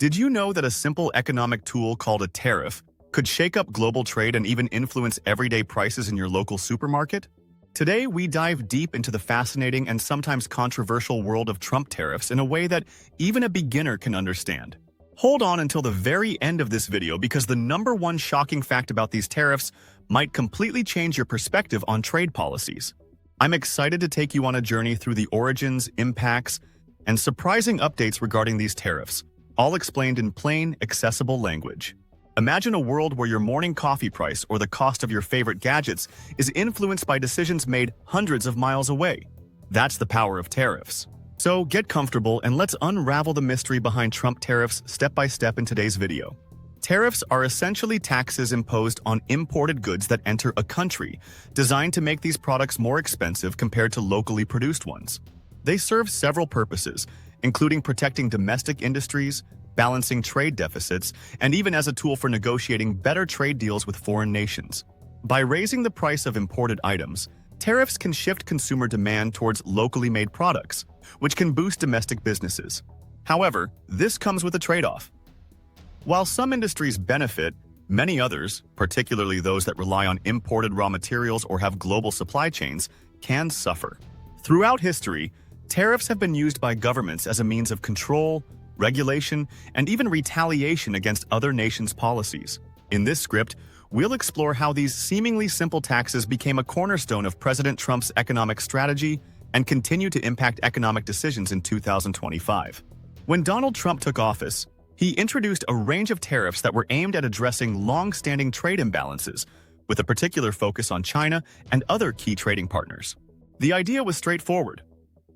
Did you know that a simple economic tool called a tariff could shake up global trade and even influence everyday prices in your local supermarket? Today, we dive deep into the fascinating and sometimes controversial world of Trump tariffs in a way that even a beginner can understand. Hold on until the very end of this video because the number one shocking fact about these tariffs might completely change your perspective on trade policies. I'm excited to take you on a journey through the origins, impacts, and surprising updates regarding these tariffs, all explained in plain, accessible language. Imagine a world where your morning coffee price or the cost of your favorite gadgets is influenced by decisions made hundreds of miles away. That's the power of tariffs. So get comfortable and let's unravel the mystery behind Trump tariffs step by step in today's video. Tariffs are essentially taxes imposed on imported goods that enter a country, designed to make these products more expensive compared to locally produced ones. They serve several purposes, including protecting domestic industries, balancing trade deficits, and even as a tool for negotiating better trade deals with foreign nations. By raising the price of imported items, tariffs can shift consumer demand towards locally made products, which can boost domestic businesses. However, this comes with a trade-off. While some industries benefit, many others, particularly those that rely on imported raw materials or have global supply chains, can suffer. Throughout history, tariffs have been used by governments as a means of control, regulation, and even retaliation against other nations' policies. In this script, we'll explore how these seemingly simple taxes became a cornerstone of President Trump's economic strategy and continue to impact economic decisions in 2025. When Donald Trump took office, he introduced a range of tariffs that were aimed at addressing long-standing trade imbalances, with a particular focus on China and other key trading partners. The idea was straightforward.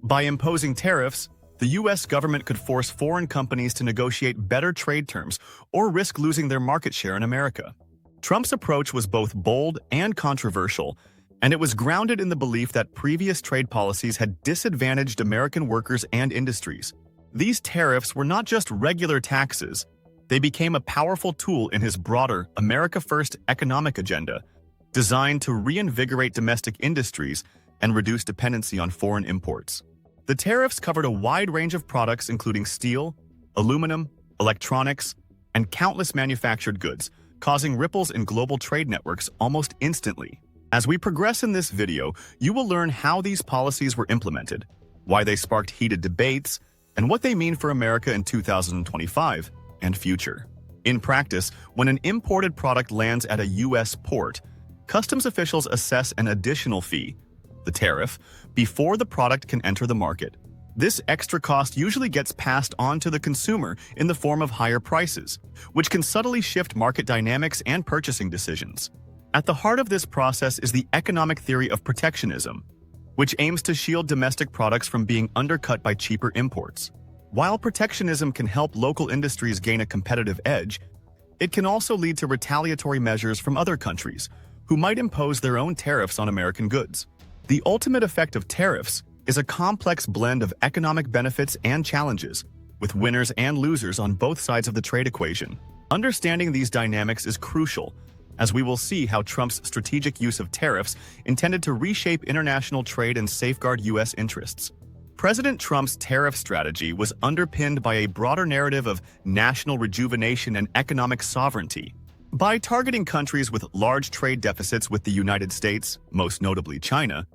By imposing tariffs, the U.S. government could force foreign companies to negotiate better trade terms or risk losing their market share in America. Trump's approach was both bold and controversial, and it was grounded in the belief that previous trade policies had disadvantaged American workers and industries. These tariffs were not just regular taxes, they became a powerful tool in his broader America First economic agenda, designed to reinvigorate domestic industries and reduce dependency on foreign imports. The tariffs covered a wide range of products including steel, aluminum, electronics, and countless manufactured goods, causing ripples in global trade networks almost instantly. As we progress in this video, you will learn how these policies were implemented, why they sparked heated debates, and what they mean for America in 2025 and future. In practice, when an imported product lands at a U.S. port, customs officials assess an additional fee, the tariff, before the product can enter the market. This extra cost usually gets passed on to the consumer in the form of higher prices, which can subtly shift market dynamics and purchasing decisions. At the heart of this process is the economic theory of protectionism, which aims to shield domestic products from being undercut by cheaper imports. While protectionism can help local industries gain a competitive edge, it can also lead to retaliatory measures from other countries, who might impose their own tariffs on American goods. The ultimate effect of tariffs is a complex blend of economic benefits and challenges, with winners and losers on both sides of the trade equation. Understanding these dynamics is crucial, as we will see how Trump's strategic use of tariffs intended to reshape international trade and safeguard U.S. interests. President Trump's tariff strategy was underpinned by a broader narrative of national rejuvenation and economic sovereignty. By targeting countries with large trade deficits with the United States, most notably China,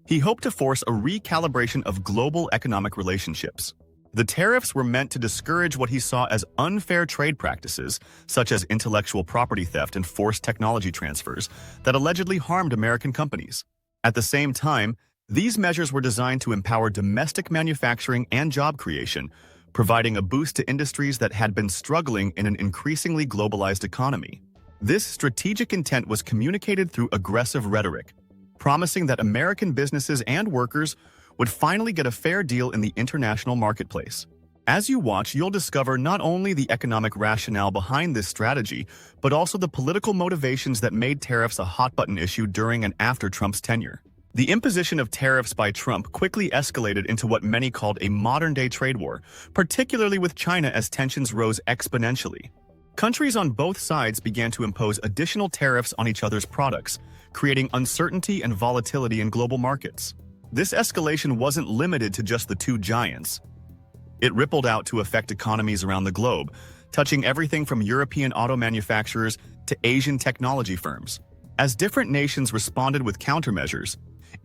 he hoped to force a recalibration of global economic relationships. The tariffs were meant to discourage what he saw as unfair trade practices, such as intellectual property theft and forced technology transfers, that allegedly harmed American companies. At the same time, these measures were designed to empower domestic manufacturing and job creation, providing a boost to industries that had been struggling in an increasingly globalized economy. This strategic intent was communicated through aggressive rhetoric, promising that American businesses and workers would finally get a fair deal in the international marketplace. As you watch, you'll discover not only the economic rationale behind this strategy, but also the political motivations that made tariffs a hot-button issue during and after Trump's tenure. The imposition of tariffs by Trump quickly escalated into what many called a modern-day trade war, particularly with China as tensions rose exponentially. Countries on both sides began to impose additional tariffs on each other's products, creating uncertainty and volatility in global markets. This escalation wasn't limited to just the two giants. It rippled out to affect economies around the globe, touching everything from European auto manufacturers to Asian technology firms. As different nations responded with countermeasures,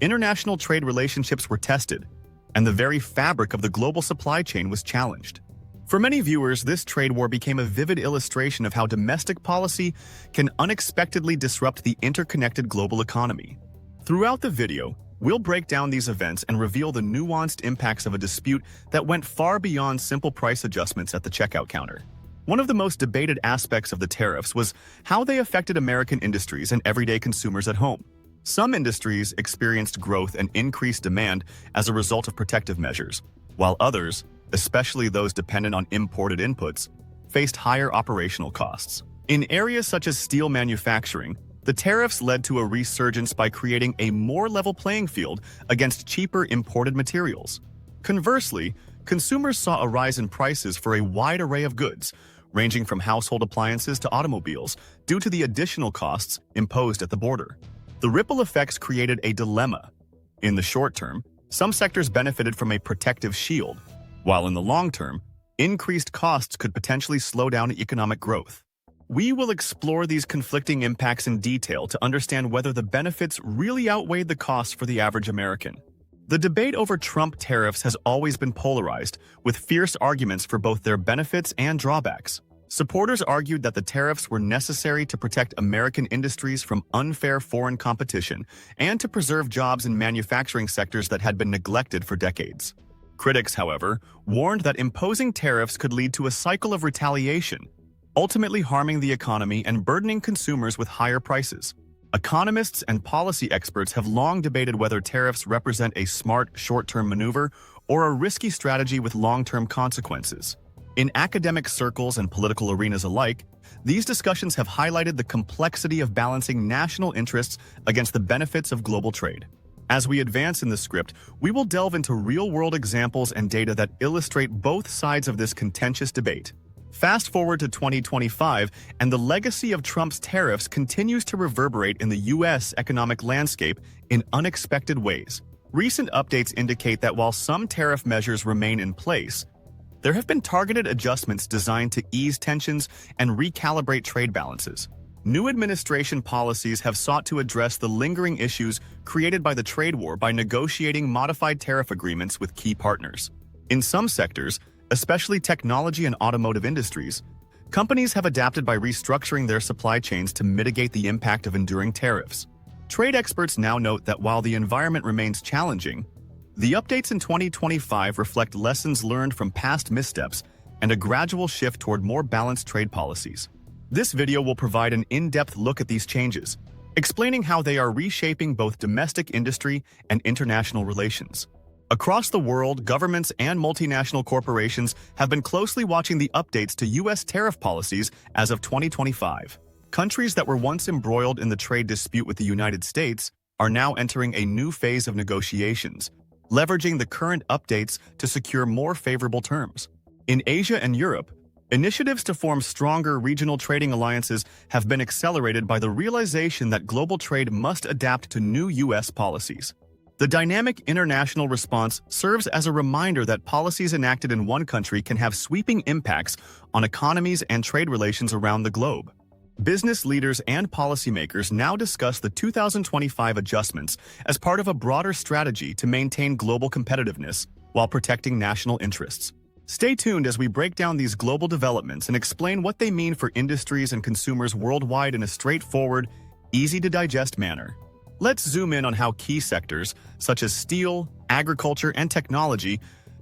international trade relationships were tested, and the very fabric of the global supply chain was challenged. For many viewers, this trade war became a vivid illustration of how domestic policy can unexpectedly disrupt the interconnected global economy. Throughout the video, we'll break down these events and reveal the nuanced impacts of a dispute that went far beyond simple price adjustments at the checkout counter. One of the most debated aspects of the tariffs was how they affected American industries and everyday consumers at home. Some industries experienced growth and increased demand as a result of protective measures, while others, especially those dependent on imported inputs, faced higher operational costs. In areas such as steel manufacturing, the tariffs led to a resurgence by creating a more level playing field against cheaper imported materials. Conversely, consumers saw a rise in prices for a wide array of goods, ranging from household appliances to automobiles, due to the additional costs imposed at the border. The ripple effects created a dilemma. In the short term, some sectors benefited from a protective shield, while in the long term, increased costs could potentially slow down economic growth. We will explore these conflicting impacts in detail to understand whether the benefits really outweighed the costs for the average American. The debate over Trump tariffs has always been polarized, with fierce arguments for both their benefits and drawbacks. Supporters argued that the tariffs were necessary to protect American industries from unfair foreign competition and to preserve jobs in manufacturing sectors that had been neglected for decades. Critics, however, warned that imposing tariffs could lead to a cycle of retaliation, ultimately harming the economy and burdening consumers with higher prices. Economists and policy experts have long debated whether tariffs represent a smart short-term maneuver or a risky strategy with long-term consequences. In academic circles and political arenas alike, these discussions have highlighted the complexity of balancing national interests against the benefits of global trade. As we advance in the script, we will delve into real-world examples and data that illustrate both sides of this contentious debate. Fast forward to 2025, and the legacy of Trump's tariffs continues to reverberate in the U.S. economic landscape in unexpected ways. Recent updates indicate that while some tariff measures remain in place, there have been targeted adjustments designed to ease tensions and recalibrate trade balances. New administration policies have sought to address the lingering issues created by the trade war by negotiating modified tariff agreements with key partners. In some sectors, especially technology and automotive industries, companies have adapted by restructuring their supply chains to mitigate the impact of enduring tariffs. Trade experts now note that while the environment remains challenging, the updates in 2025 reflect lessons learned from past missteps and a gradual shift toward more balanced trade policies. This video will provide an in-depth look at these changes, explaining how they are reshaping both domestic industry and international relations. Across the world, governments and multinational corporations have been closely watching the updates to U.S. tariff policies as of 2025. Countries that were once embroiled in the trade dispute with the United States are now entering a new phase of negotiations, leveraging the current updates to secure more favorable terms. In Asia and Europe, initiatives to form stronger regional trading alliances have been accelerated by the realization that global trade must adapt to new U.S. policies. The dynamic international response serves as a reminder that policies enacted in one country can have sweeping impacts on economies and trade relations around the globe. Business leaders and policymakers now discuss the 2025 adjustments as part of a broader strategy to maintain global competitiveness while protecting national interests. Stay tuned as we break down these global developments and explain what they mean for industries and consumers worldwide in a straightforward, easy-to-digest manner. Let's zoom in on how key sectors, such as steel, agriculture, and technology,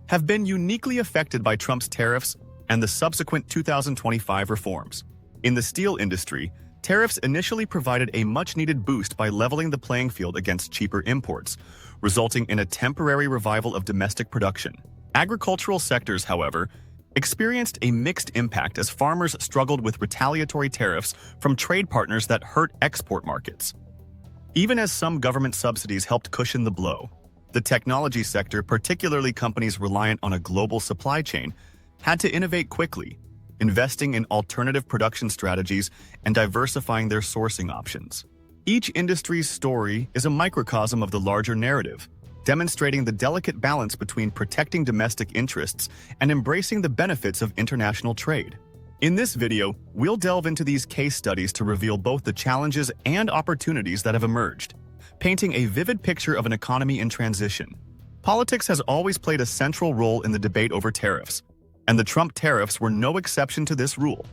have been uniquely affected by Trump's tariffs and the subsequent 2025 reforms. In the steel industry, tariffs initially provided a much-needed boost by leveling the playing field against cheaper imports, resulting in a temporary revival of domestic production. Agricultural sectors, however, experienced a mixed impact as farmers struggled with retaliatory tariffs from trade partners that hurt export markets. Even as some government subsidies helped cushion the blow, the technology sector, particularly companies reliant on a global supply chain, had to innovate quickly, investing in alternative production strategies and diversifying their sourcing options. Each industry's story is a microcosm of the larger narrative, demonstrating the delicate balance between protecting domestic interests and embracing the benefits of international trade. In this video, we'll delve into these case studies to reveal both the challenges and opportunities that have emerged, painting a vivid picture of an economy in transition. Politics has always played a central role in the debate over tariffs, and the Trump tariffs were no exception to this rule.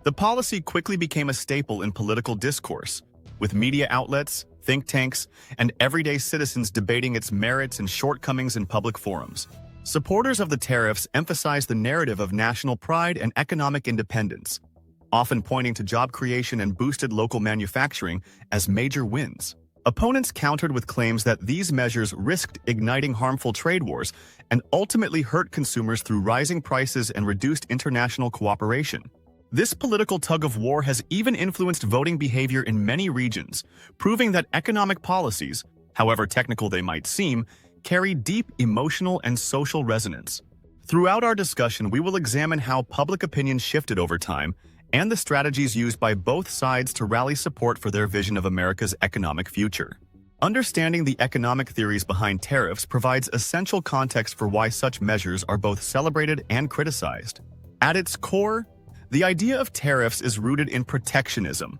The policy quickly became a staple in political discourse, with media outlets, think tanks, and everyday citizens debating its merits and shortcomings in public forums. Supporters of the tariffs emphasize the narrative of national pride and economic independence, often pointing to job creation and boosted local manufacturing as major wins. Opponents countered with claims that these measures risked igniting harmful trade wars and ultimately hurt consumers through rising prices and reduced international cooperation. This political tug-of-war has even influenced voting behavior in many regions, proving that economic policies, however technical they might seem, carry deep emotional and social resonance. Throughout our discussion, we will examine how public opinion shifted over time and the strategies used by both sides to rally support for their vision of America's economic future. Understanding the economic theories behind tariffs provides essential context for why such measures are both celebrated and criticized. At its core, the idea of tariffs is rooted in protectionism,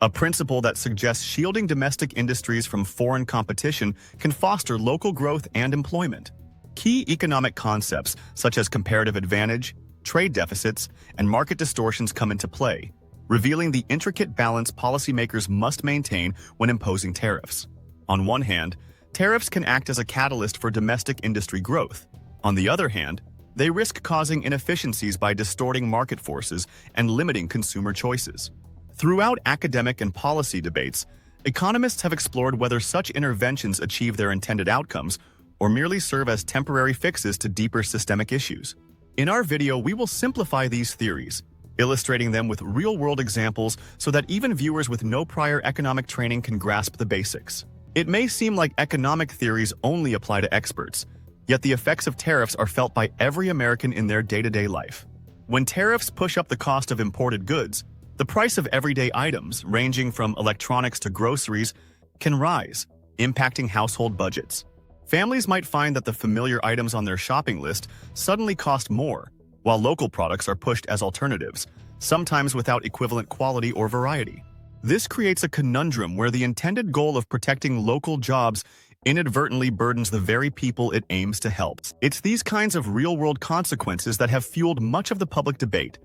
a principle that suggests shielding domestic industries from foreign competition can foster local growth and employment. Key economic concepts such as comparative advantage, trade deficits, and market distortions come into play, revealing the intricate balance policymakers must maintain when imposing tariffs. On one hand, tariffs can act as a catalyst for domestic industry growth. On the other hand, they risk causing inefficiencies by distorting market forces and limiting consumer choices. Throughout academic and policy debates, economists have explored whether such interventions achieve their intended outcomes or merely serve as temporary fixes to deeper systemic issues. In our video, we will simplify these theories, illustrating them with real-world examples so that even viewers with no prior economic training can grasp the basics. It may seem like economic theories only apply to experts, yet the effects of tariffs are felt by every American in their day-to-day life. When tariffs push up the cost of imported goods, the price of everyday items, ranging from electronics to groceries, can rise, impacting household budgets. Families might find that the familiar items on their shopping list suddenly cost more, while local products are pushed as alternatives, sometimes without equivalent quality or variety. This creates a conundrum where the intended goal of protecting local jobs inadvertently burdens the very people it aims to help. It's these kinds of real-world consequences that have fueled much of the public debate,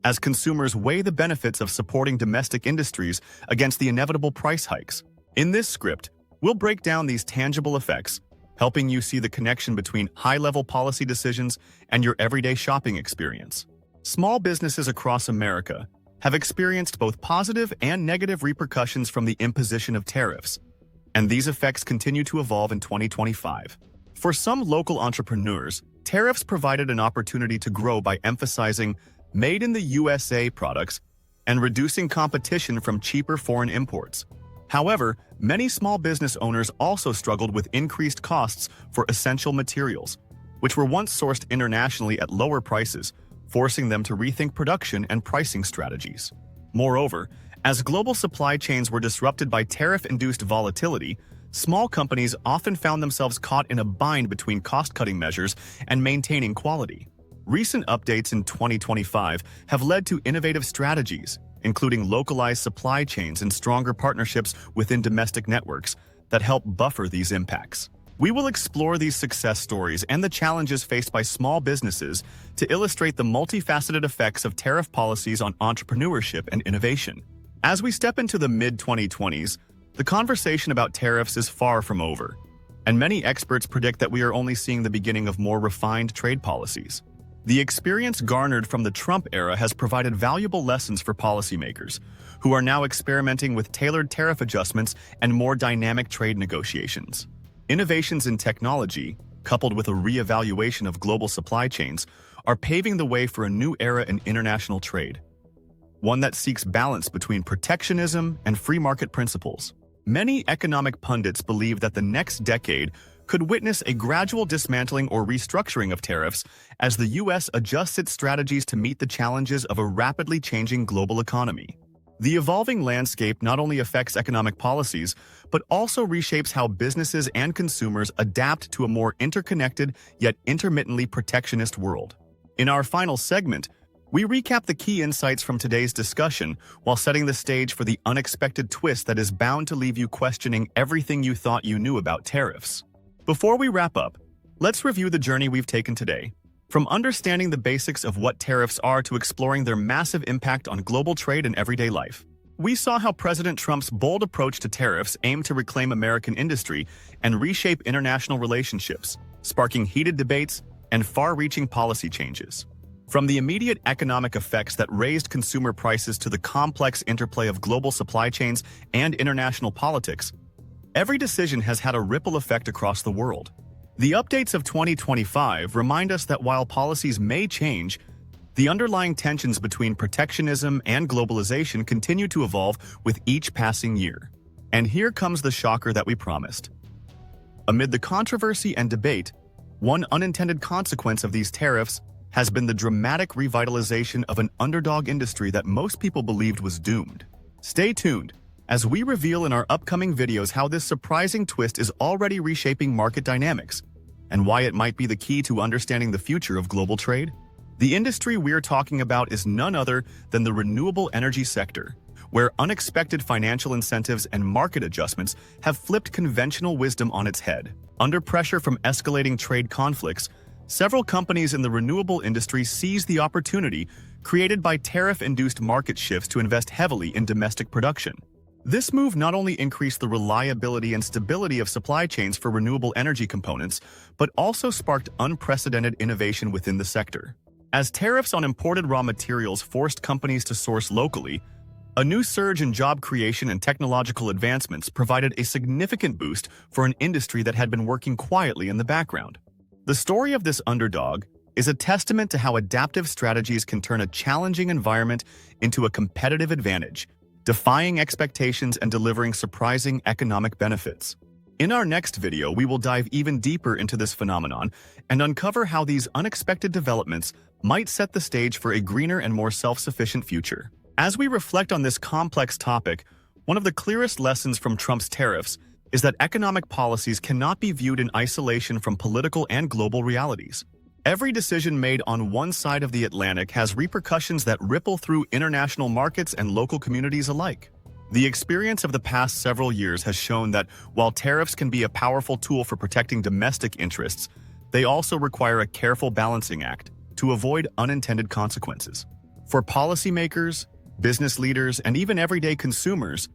as consumers weigh the benefits of supporting domestic industries against the inevitable price hikes. In this script, we'll break down these tangible effects, helping you see the connection between high-level policy decisions and your everyday shopping experience. Small businesses across America have experienced both positive and negative repercussions from the imposition of tariffs, and these effects continue to evolve in 2025. For some local entrepreneurs, tariffs provided an opportunity to grow by emphasizing made in the USA products and reducing competition from cheaper foreign imports. However, many small business owners also struggled with increased costs for essential materials, which were once sourced internationally at lower prices, forcing them to rethink production and pricing strategies. Moreover, as global supply chains were disrupted by tariff-induced volatility, small companies often found themselves caught in a bind between cost-cutting measures and maintaining quality. Recent updates in 2025 have led to innovative strategies, including localized supply chains and stronger partnerships within domestic networks that help buffer these impacts. We will explore these success stories and the challenges faced by small businesses to illustrate the multifaceted effects of tariff policies on entrepreneurship and innovation. As we step into the mid-2020s, the conversation about tariffs is far from over, and many experts predict that we are only seeing the beginning of more refined trade policies. The experience garnered from the Trump era has provided valuable lessons for policymakers, who are now experimenting with tailored tariff adjustments and more dynamic trade negotiations. Innovations in technology, coupled with a re-evaluation of global supply chains, are paving the way for a new era in international trade, one that seeks balance between protectionism and free market principles. Many economic pundits believe that the next decade could witness a gradual dismantling or restructuring of tariffs as the U.S. adjusts its strategies to meet the challenges of a rapidly changing global economy. The evolving landscape not only affects economic policies, but also reshapes how businesses and consumers adapt to a more interconnected yet intermittently protectionist world. In our final segment, We recap the key insights from today's discussion while setting the stage for the unexpected twist that is bound to leave you questioning everything you thought you knew about tariffs. Before we wrap up, let's review the journey we've taken today. From understanding the basics of what tariffs are to exploring their massive impact on global trade and everyday life. We saw how President Trump's bold approach to tariffs aimed to reclaim American industry and reshape international relationships, sparking heated debates and far-reaching policy changes. From the immediate economic effects that raised consumer prices to the complex interplay of global supply chains and international politics, every decision has had a ripple effect across the world. The updates of 2025 remind us that while policies may change, the underlying tensions between protectionism and globalization continue to evolve with each passing year. And here comes the shocker that we promised. Amid the controversy and debate, one unintended consequence of these tariffs has been the dramatic revitalization of an underdog industry that most people believed was doomed. Stay tuned as we reveal in our upcoming videos how this surprising twist is already reshaping market dynamics and why it might be the key to understanding the future of global trade. The industry we're talking about is none other than the renewable energy sector, where unexpected financial incentives and market adjustments have flipped conventional wisdom on its head. Under pressure from escalating trade conflicts, several companies in the renewable industry seized the opportunity created by tariff-induced market shifts to invest heavily in domestic production. This move not only increased the reliability and stability of supply chains for renewable energy components, but also sparked unprecedented innovation within the sector. As tariffs on imported raw materials forced companies to source locally, a new surge in job creation and technological advancements provided a significant boost for an industry that had been working quietly in the background. The story of this underdog is a testament to how adaptive strategies can turn a challenging environment into a competitive advantage, defying expectations and delivering surprising economic benefits. In our next video, we will dive even deeper into this phenomenon and uncover how these unexpected developments might set the stage for a greener and more self-sufficient future. As we reflect on this complex topic, one of the clearest lessons from Trump's tariffs is that economic policies cannot be viewed in isolation from political and global realities. Every decision made on one side of the Atlantic has repercussions that ripple through international markets and local communities alike. The experience of the past several years has shown that while tariffs can be a powerful tool for protecting domestic interests, they also require a careful balancing act to avoid unintended consequences. For policymakers, business leaders, and even everyday consumers,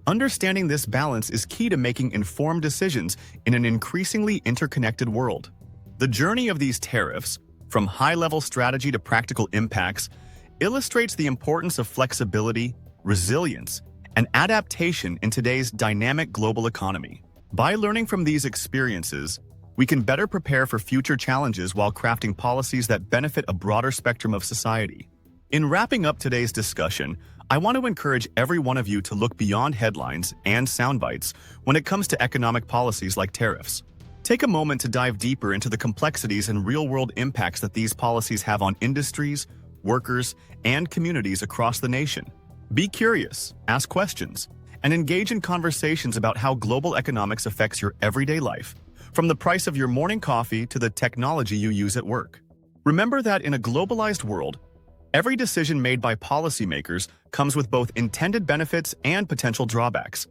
understanding this balance is key to making informed decisions in an increasingly interconnected world. The journey of these tariffs, from high-level strategy to practical impacts, illustrates the importance of flexibility, resilience, and adaptation in today's dynamic global economy. By learning from these experiences, we can better prepare for future challenges while crafting policies that benefit a broader spectrum of society. In wrapping up today's discussion, I want to encourage every one of you to look beyond headlines and sound bites when it comes to economic policies like tariffs. Take a moment to dive deeper into the complexities and real-world impacts that these policies have on industries, workers, and communities across the nation. Be curious, ask questions, and engage in conversations about how global economics affects your everyday life, from the price of your morning coffee to the technology you use at work. Remember that in a globalized world, every decision made by policymakers comes with both intended benefits and potential drawbacks,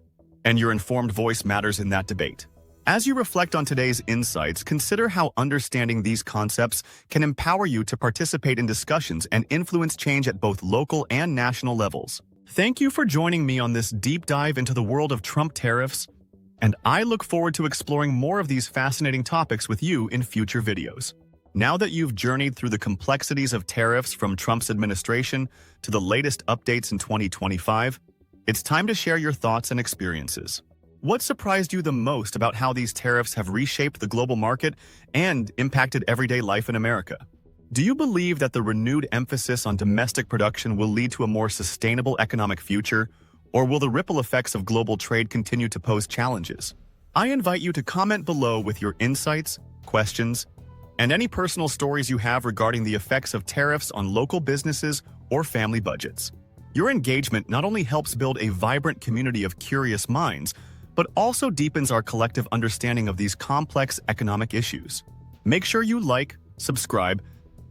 and your informed voice matters in that debate. As you reflect on today's insights, consider how understanding these concepts can empower you to participate in discussions and influence change at both local and national levels. Thank you for joining me on this deep dive into the world of Trump tariffs, and I look forward to exploring more of these fascinating topics with you in future videos. Now that you've journeyed through the complexities of tariffs from Trump's administration to the latest updates in 2025, it's time to share your thoughts and experiences. What surprised you the most about how these tariffs have reshaped the global market and impacted everyday life in America? Do you believe that the renewed emphasis on domestic production will lead to a more sustainable economic future, or will the ripple effects of global trade continue to pose challenges? I invite you to comment below with your insights, questions, and any personal stories you have regarding the effects of tariffs on local businesses or family budgets. Your engagement not only helps build a vibrant community of curious minds, but also deepens our collective understanding of these complex economic issues. Make sure you like, subscribe,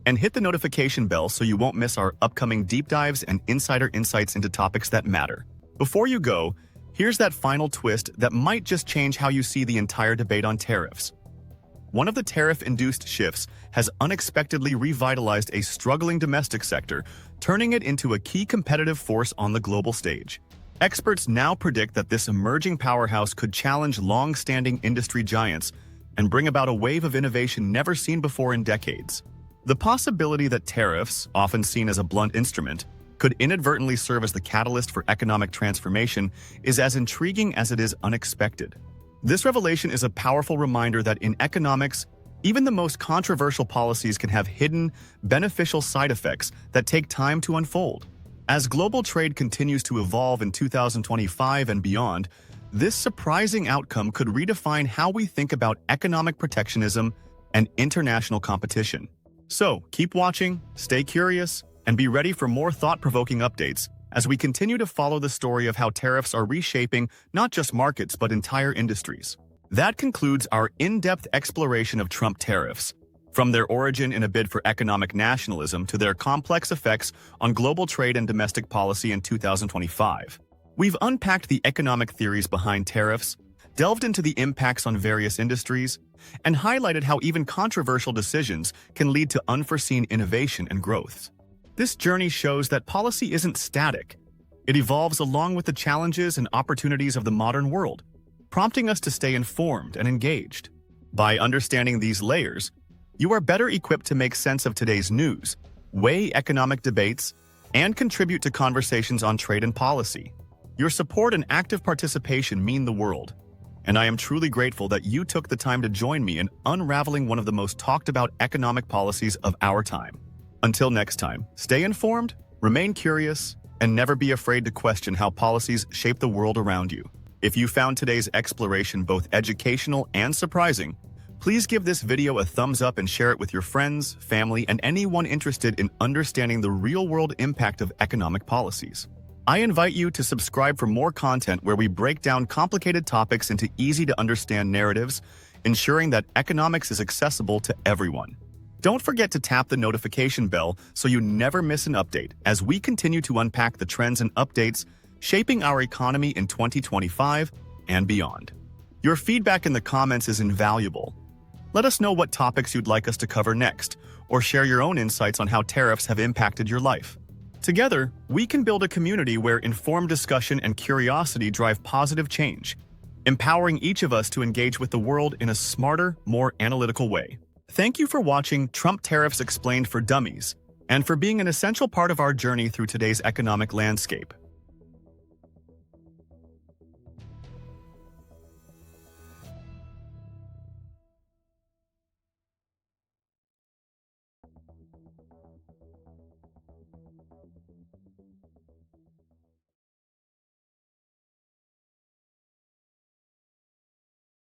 And hit the notification bell so you won't miss our upcoming deep dives and insider insights into topics that matter. Before you go, here's that final twist that might just change how you see the entire debate on tariffs. One of the tariff-induced shifts has unexpectedly revitalized a struggling domestic sector, turning it into a key competitive force on the global stage. Experts now predict that this emerging powerhouse could challenge long-standing industry giants and bring about a wave of innovation never seen before in decades. The possibility that tariffs, often seen as a blunt instrument, could inadvertently serve as the catalyst for economic transformation is as intriguing as it is unexpected. This revelation is a powerful reminder that in economics, even the most controversial policies can have hidden, beneficial side effects that take time to unfold. As global trade continues to evolve in 2025 and beyond, this surprising outcome could redefine how we think about economic protectionism and international competition. So, keep watching, stay curious, and be ready for more thought-provoking updates as we continue to follow the story of how tariffs are reshaping not just markets but entire industries. That concludes our in-depth exploration of Trump tariffs, from their origin in a bid for economic nationalism to their complex effects on global trade and domestic policy in 2025. We've unpacked the economic theories behind tariffs, delved into the impacts on various industries, and highlighted how even controversial decisions can lead to unforeseen innovation and growth. This journey shows that policy isn't static. It evolves along with the challenges and opportunities of the modern world, prompting us to stay informed and engaged. By understanding these layers, you are better equipped to make sense of today's news, weigh economic debates, and contribute to conversations on trade and policy. Your support and active participation mean the world, and I am truly grateful that you took the time to join me in unraveling one of the most talked about economic policies of our time. Until next time, stay informed, remain curious, and never be afraid to question how policies shape the world around you. If you found today's exploration both educational and surprising, please give this video a thumbs up and share it with your friends, family, and anyone interested in understanding the real-world impact of economic policies. I invite you to subscribe for more content where we break down complicated topics into easy-to-understand narratives, ensuring that economics is accessible to everyone. Don't forget to tap the notification bell so you never miss an update as we continue to unpack the trends and updates shaping our economy in 2025 and beyond. Your feedback in the comments is invaluable. Let us know what topics you'd like us to cover next, or share your own insights on how tariffs have impacted your life. Together, we can build a community where informed discussion and curiosity drive positive change, empowering each of us to engage with the world in a smarter, more analytical way. Thank you for watching Trump Tariffs Explained for Dummies, and for being an essential part of our journey through today's economic landscape.